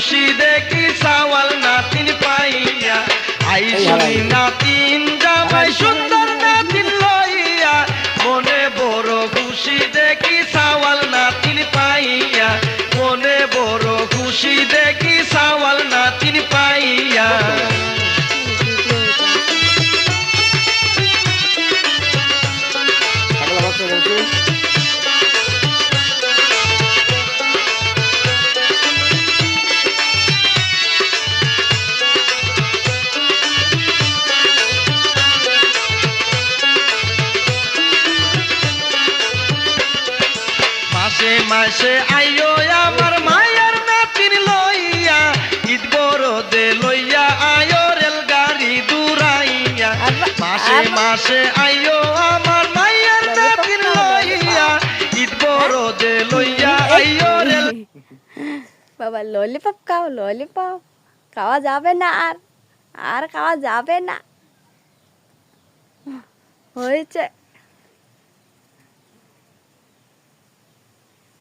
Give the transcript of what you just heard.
খুশি দেখি সাওয়াল নাতিন পাইয়া আই শুনি নাতিন জামাই সুন্দর নাতিন লইয়া মনে বড় খুশি দেখি সাওয়াল নাতিন পাইয়া মনে বড় খুশি দেখি সাওয়াল নাতিন পাইয়া মাসে মাসে আইও আমার মায়ের নাতিন লইয়া ঈদ বড়দে লইয়া আইও রেল গাড়ি দূরাইয়া মাসে মাসে আইও আমার মায়ের নাতিন লইয়া ঈদ বড়দে লইয়া আইও রেল বাবা ললিপপ খাও ললিপপ খাওয়া যাবে না আর খাওয়া যাবে না হয়েছে